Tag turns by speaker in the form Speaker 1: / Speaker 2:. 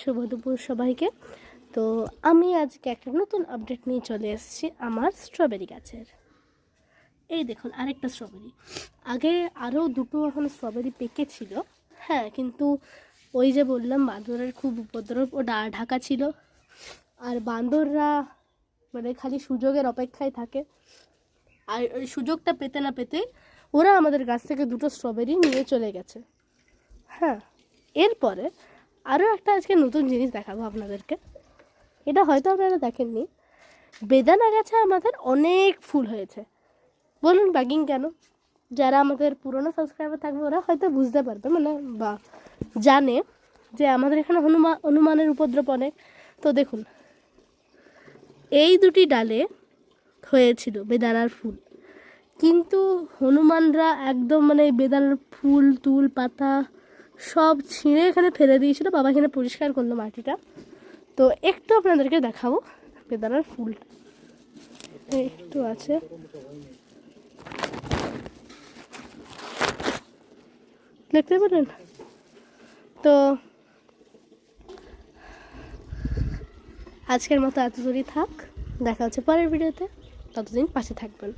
Speaker 1: শুভ দুপুর সবাইকে। তো আমি আজকে একটা নতুন আপডেট নিয়ে চলে এসেছি আমার স্ট্রবেরি গাছের। এই দেখুন আরেকটা স্ট্রবেরি। আগে আরও দুটো এখন স্ট্রবেরি পেকেছিল, হ্যাঁ, কিন্তু ওই যে বললাম বাঁদরের খুব উপদ্রব, ও ঢাকা ছিল। আর বাঁদররা মানে খালি সুযোগের অপেক্ষায় থাকে, আর ওই সুযোগটা পেতে না পেতে ওরা আমাদের গাছ থেকে দুটো স্ট্রবেরি নিয়ে চলে গেছে। হ্যাঁ, এরপরে আরও একটা আজকে নতুন জিনিস দেখাবো আপনাদেরকে। এটা হয়তো আপনারা দেখেননি, বেদানা গাছে আমাদের অনেক ফুল হয়েছে। বলুন ব্যাগিং কেন? যারা আমাদের পুরনো সাবস্ক্রাইবার থাকবে ওরা হয়তো বুঝতে পারবে, মানে বা জানে যে আমাদের এখানে হনুমানের উপদ্রব অনেক। তো দেখুন, এই দুটি ডালে হয়েছিল বেদানার ফুল, কিন্তু হনুমানরা একদম মানে বেদানার ফুল তুল পাতা সব ছিঁড়ে এখানে ফেলে দিয়েছিল। বাবা এখানে পরিষ্কার করলো মাটিটা। তো একটু আপনাদেরকে দেখাবো বেদানার ফুলটা, একটু আছে, দেখতে পেলেন? তো আজকের মতো এত দূরই থাক, দেখা হচ্ছে পরের ভিডিওতে, ততদিন পাশে থাকবেন।